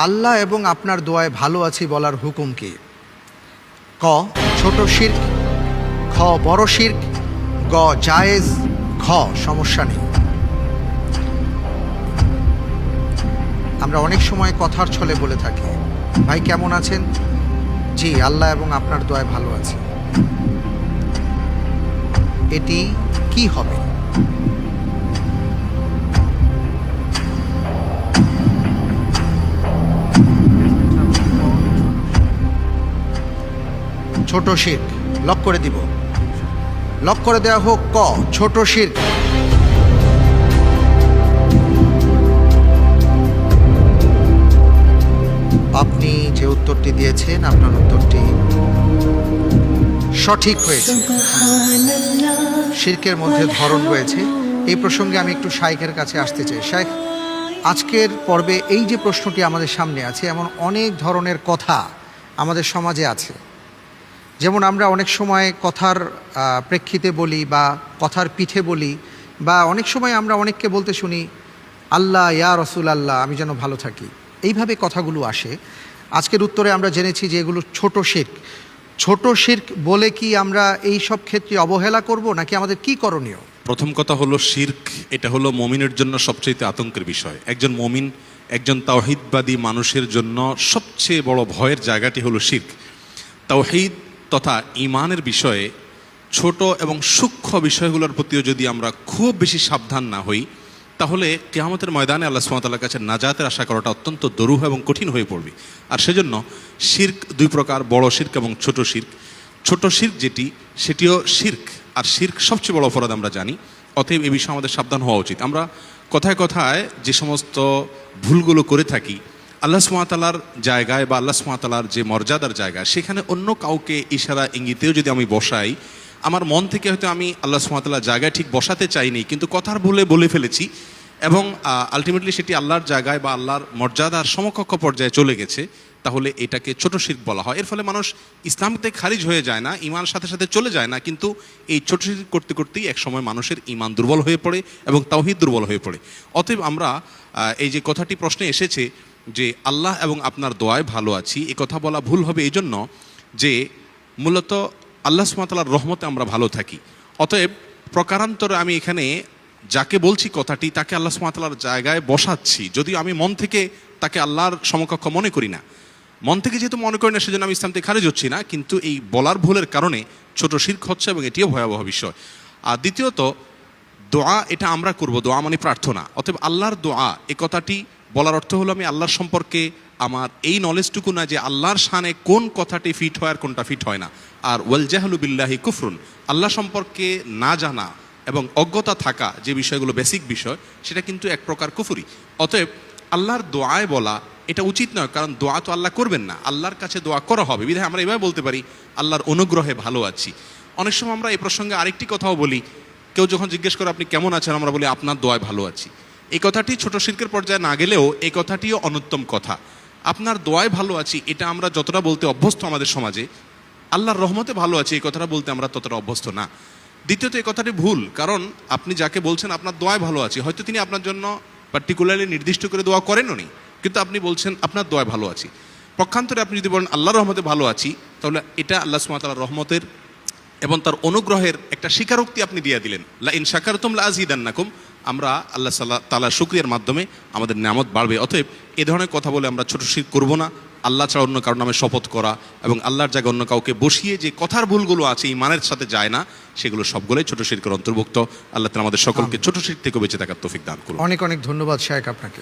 আল্লাহ এবং আপনার দোয়ায় ভালো আছি বলার হুকুম কি? ক ছোট শিরক, খ বড় শিরক, গ জায়েজ, ঘ সমস্যা নেই। আমরা অনেক সময় কথার ছলে বলে থাকি, ভাই কেমন আছেন? জি আল্লাহ এবং আপনার দোয়ায় ভালো আছি। এটি কি হবে? ছোট শিরক। লক করে দিব। লক করে দেওয়া হোক ক ছোট শিরক। আপনি যে উত্তরটি দিয়েছেন আপনার উত্তরটি সঠিক হয়েছে। শিরকের মধ্যে ধরন রয়েছে। এই প্রসঙ্গে আমি একটু শাইখের কাছে আসতে চাই। শাইখ, আজকের পর্বে এই যে প্রশ্নটি আমাদের সামনে আছে, এমন অনেক ধরনের কথা আমাদের সমাজে আছে। যেমন আমরা অনেক সময় কথার প্রেক্ষিতে বলি বা কথার পিঠে বলি, বা অনেক সময় আমরা অনেককে বলতে শুনি আল্লাহ ইয়া রসুল আল্লাহ আমি যেন ভালো থাকি। এইভাবে কথাগুলো আসে। আজকের উত্তরে আমরা জেনেছি যে এগুলো ছোট শিরক। ছোট শিরক বলে কি আমরা এই সব ক্ষেত্রে অবহেলা করব, নাকি আমাদের কি করণীয়? প্রথম কথা হলো শিরক এটা হলো মমিনের জন্য সবচেয়ে আতঙ্কের বিষয়। একজন মমিন, একজন তাওহীদবাদী মানুষের জন্য সবচেয়ে বড় ভয়ের জায়গাটি হলো শিরক। তাওহীদ তথা ঈমানের বিষয়ে ছোট এবং সূক্ষ্ম বিষয়গুলোর প্রতিও যদি আমরা খুব বেশি সাবধান না হই, তাহলে কিয়ামতের ময়দানে আল্লাহ সুবহানাহু ওয়া তাআলার কাছে নাজাতের আশা করাটা অত্যন্ত দুরূহ এবং কঠিন হয়ে পড়বে। আর সেজন্য শিরক দুই প্রকার, বড় শিরক এবং ছোট শিরক। ছোট শিরক যেটি, সেটিও শিরক, আর শিরক সবচেয়ে বড় অপরাধ আমরা জানি। অতএব এই বিষয়ে আমাদের সাবধান হওয়া উচিত। আমরা কথায় কথায় যে সমস্ত ভুলগুলো করে থাকি, আল্লাহ সুবহানাহু ওয়া তাআলার জায়গায় বা আল্লাহ সুবহানাহু ওয়া তাআলার যে মর্যাদার জায়গা, সেখানে অন্য কাউকে ইশারা ইঙ্গিতেও যদি আমি বসাই, আমার মন থেকে হয়তো আমি আল্লাহ সুবহানাহু ওয়া তাআলার জায়গায় ঠিক বসাতে চাইনি, কিন্তু কথার ভুলে বলে ফেলেছি এবং আলটিমেটলি সেটি আল্লাহর জায়গায় বা আল্লাহর মর্যাদার সমকক্ষ পর্যায়ে চলে গেছে, তাহলে এটাকে ছোট শিরক বলা হয়। এর ফলে মানুষ ইসলাম থেকে খারিজ হয়ে যায় না, ঈমান সাথে সাথে চলে যায় না, কিন্তু এই ছোট শিরক করতে করতেই একসময় মানুষের ঈমান দুর্বল হয়ে পড়ে এবং তাওহীদ দুর্বল হয়ে পড়ে। অতএব আমরা এই যে কথাটি প্রশ্নে এসেছে যে আল্লাহ এবং আপনার দোয়ায় ভালো আছি, এ কথা বলা ভুল হবে এই জন্য যে মূলত আল্লাহ সুবহানাহু ওয়া তাআলার রহমতে আমরা ভালো থাকি। অতএব প্রকারান্তরে আমি এখানে যাকে বলছি কথাটি, তাকে আল্লাহ সুবহানাহু ওয়া তাআলার জায়গায় বসাচ্ছি, যদিও আমি মন থেকে তাকে আল্লাহর সমকক্ষ মনে করি না। মন থেকে যেহেতু মনে করি না, সেজন্য আমি ইসলাম থেকে খারিজ হচ্ছি না, কিন্তু এই বলার ভুলের কারণে ছোট শিরক হচ্ছে এবং এটিও ভয়াবহ বিষয়। আর দ্বিতীয়ত, দোয়া এটা আমরা করব, দোয়া মানে প্রার্থনা। অতএব আল্লাহর দোয়া এ কথাটি বলার অর্থ হলো আমি আল্লাহর সম্পর্কে আমার এই নলেজটুকু না যে আল্লাহর শানে কোন কথাটি ফিট হয় আর কোনটা ফিট হয় না। আর ওয়াল জাহলু বিল্লাহি কুফরুন, আল্লাহ সম্পর্কে না জানা এবং অজ্ঞতা থাকা যে বিষয়গুলো বেসিক বিষয়, সেটা কিন্তু এক প্রকার কুফরি। অতএব আল্লাহর দোয়ায় বলা এটা উচিত নয়, কারণ দোয়া তো আল্লাহ করবেন না, আল্লাহর কাছে দোয়া করা হবে। বিধায় আমরা এভাবে বলতে পারি আল্লাহর অনুগ্রহে ভালো আছি। অনেক সময় আমরা এই প্রসঙ্গে আরেকটি কথাও বলি, কেউ যখন জিজ্ঞেস করে আপনি কেমন আছেন, আমরা বলি আপনার দোয়ায় ভালো আছি। এই কথাটি ছোট শিরকের পর্যায়ে না গেলেও এই কথাটিও অনুত্তম কথা। আপনার দোয়ায় ভালো আছি এটা আমরা যতটা বলতে অভ্যস্ত আমাদের সমাজে, আল্লাহর রহমতে ভালো আছি এই কথাটা বলতে আমরা ততটা অভ্যস্ত না। দ্বিতীয়ত, এই কথাটি ভুল, কারণ আপনি যাকে বলছেন আপনার দোয়ায় ভালো আছি, হয়তো তিনি আপনার জন্য পার্টিকুলারলি নির্দিষ্ট করে দোয়া করেনও নি, কিন্তু আপনি বলছেন আপনার দোয়ায় ভালো আছি। পক্ষান্তরে আপনি যদি বলেন আল্লাহর রহমতে ভালো আছি, তাহলে এটা আল্লাহ সুবহানাহু ওয়া তাআলার রহমতের এবং তার অনুগ্রহের একটা স্বীকারোক্তি আপনি দিয়ে দিলেন। লা ইন শাকারতুম লা আযীদান্নাকুম, আমরা আল্লাহ তাআলার শুকরিয়ার মাধ্যমে আমাদের নিয়ামত বাড়বে। অতএব এ ধরনের কথা বলে আমরা ছোট শিরক করব না। আল্লাহ ছাড়া অন্য কারোর নামে শপথ করা এবং আল্লাহর জায়গায় অন্য কাউকে বসিয়ে যে কথার ভুলগুলো আছে ঈমানের সাথে যায় না, সেগুলো সবগুলোই ছোট শিরকের অন্তর্ভুক্ত। আল্লাহ তাআলা আমাদের সকলকে ছোট শিরক থেকে বেঁচে থাকার তৌফিক দান করুন। অনেক অনেক ধন্যবাদ শাইখ আপনাকে।